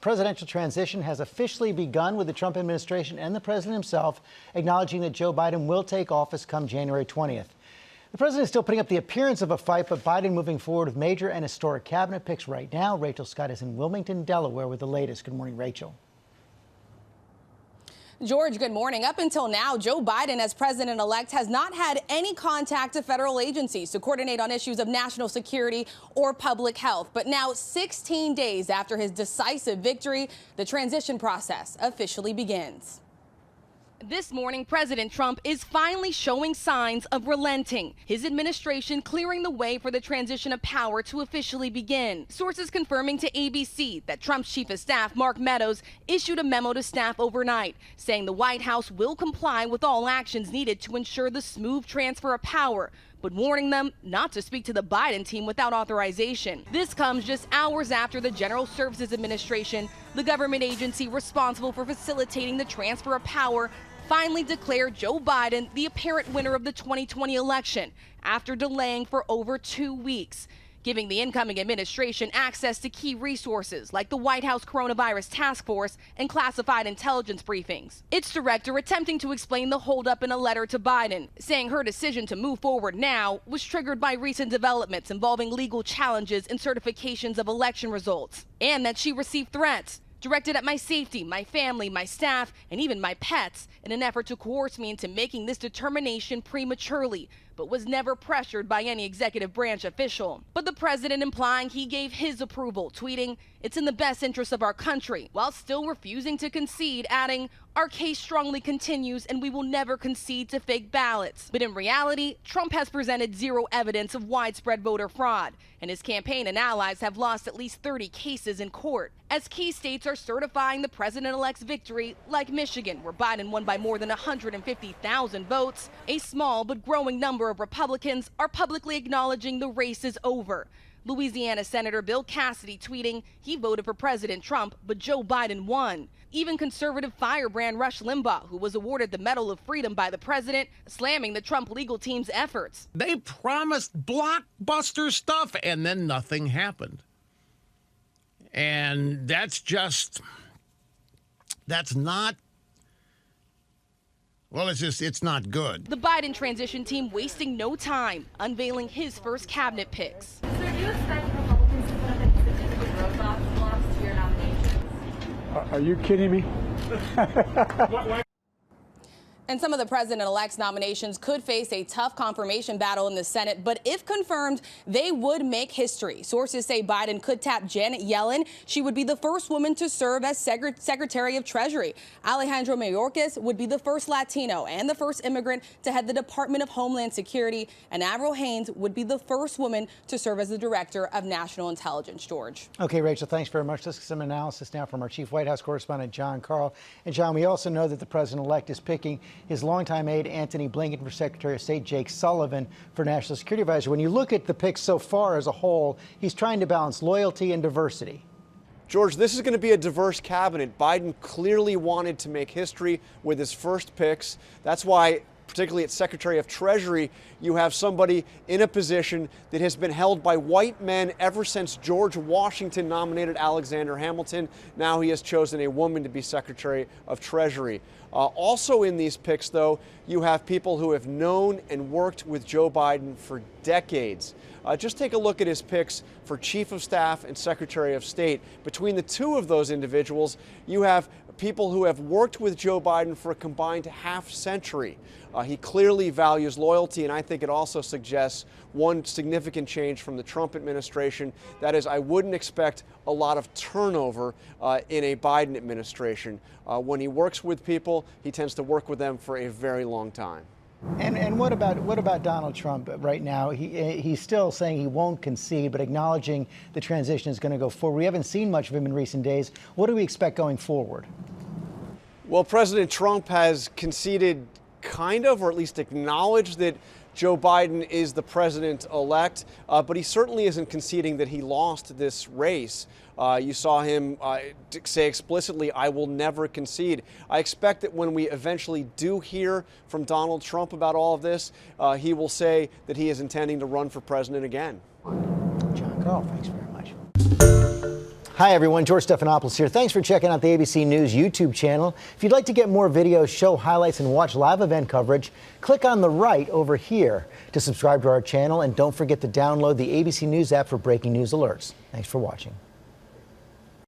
Presidential transition has officially begun with the Trump administration and the president himself acknowledging that Joe Biden will take office come January 20th. The president is still putting up the appearance of a fight, but Biden moving forward with major and historic cabinet picks right now. Rachel Scott is in Wilmington, Delaware with the latest. Good morning, Rachel. George, good morning. Up until now, Joe Biden, as president-elect, has not had any contact to federal agencies to coordinate on issues of national security or public health. But now, 16 days after his decisive victory, the transition process officially begins. This morning, President Trump is finally showing signs of relenting, his administration clearing the way for the transition of power to officially begin. Sources confirming to ABC that Trump's chief of staff, Mark Meadows, issued a memo to staff overnight, saying the White House will comply with all actions needed to ensure the smooth transfer of power, but warning them not to speak to the Biden team without authorization. This comes just hours after the General Services Administration, the government agency responsible for facilitating the transfer of power, finally declared Joe Biden the apparent winner of the 2020 election after delaying for over 2 weeks, giving the incoming administration access to key resources like the White House Coronavirus Task Force and classified intelligence briefings. Its director attempting to explain the holdup in a letter to Biden, saying her decision to move forward now was triggered by recent developments involving legal challenges and certifications of election results, and that she received threats directed at my safety, my family, my staff, and even my pets in an effort to coerce me into making this determination prematurely, but was never pressured by any executive branch official. But the president implying he gave his approval, tweeting, "It's in the best interest of our country," while still refusing to concede, adding, "Our case strongly continues and we will never concede to fake ballots." But in reality, Trump has presented zero evidence of widespread voter fraud, and his campaign and allies have lost at least 30 cases in court, as key states are certifying the president-elect's victory, like Michigan, where Biden won by more than 150,000 votes. A small but growing number of Republicans are publicly acknowledging the race is over. Louisiana Senator Bill Cassidy tweeting he voted for President Trump, but Joe Biden won. Even conservative firebrand Rush Limbaugh, who was awarded the Medal of Freedom by the president, slamming the Trump legal team's efforts. They promised blockbuster stuff, and then nothing happened. And that's not, well, it's not good. The Biden transition team wasting no time, unveiling his first cabinet picks. Sir, do you expect Republicans to put up any specific roadblocks to your nominations? Are you kidding me? And some of the president-elect's nominations could face a tough confirmation battle in the Senate, but if confirmed, they would make history. Sources say Biden could tap Janet Yellen. She would be the first woman to serve as Secretary of Treasury. Alejandro Mayorkas would be the first Latino and the first immigrant to head the Department of Homeland Security. And Avril Haines would be the first woman to serve as the Director of National Intelligence. George. Okay, Rachel, thanks very much. Let's get some analysis now from our chief White House correspondent, John Carl. And John, we also know that the president-elect is picking his longtime aide, Antony Blinken, for Secretary of State, Jake Sullivan for National Security Advisor. When you look at the picks so far as a whole, he's trying to balance loyalty and diversity. George, this is going to be a diverse cabinet. Biden clearly wanted to make history with his first picks. That's why, particularly at Secretary of Treasury, you have somebody in a position that has been held by white men ever since George Washington nominated Alexander Hamilton. Now he has chosen a woman to be Secretary of Treasury. Also in these picks, though, you have people who have known and worked with Joe Biden for decades. Just take a look at his picks for Chief of Staff and Secretary of State. Between the two of those individuals, you have people who have worked with Joe Biden for a combined half-century. He clearly values loyalty, and I think it also suggests one significant change from the Trump administration. That is, I wouldn't expect a lot of turnover in a Biden administration. When he works with people, he tends to work with them for a very long time. And what about Donald Trump right now? He's still saying he won't concede, but acknowledging the transition is going to go forward. We haven't seen much of him in recent days. What do we expect going forward? Well, President Trump has conceded kind of, or at least acknowledged that Joe Biden is the president-elect, but he certainly isn't conceding that he lost this race. You saw him say explicitly, "I will never concede." I expect that when we eventually do hear from Donald Trump about all of this, he will say that he is intending to run for president again. John Carl, thanks very much. Hi, everyone. George Stephanopoulos here. Thanks for checking out the ABC News YouTube channel. If you'd like to get more videos, show highlights, and watch live event coverage, click on the right over here to subscribe to our channel. And don't forget to download the ABC News app for breaking news alerts. Thanks for watching.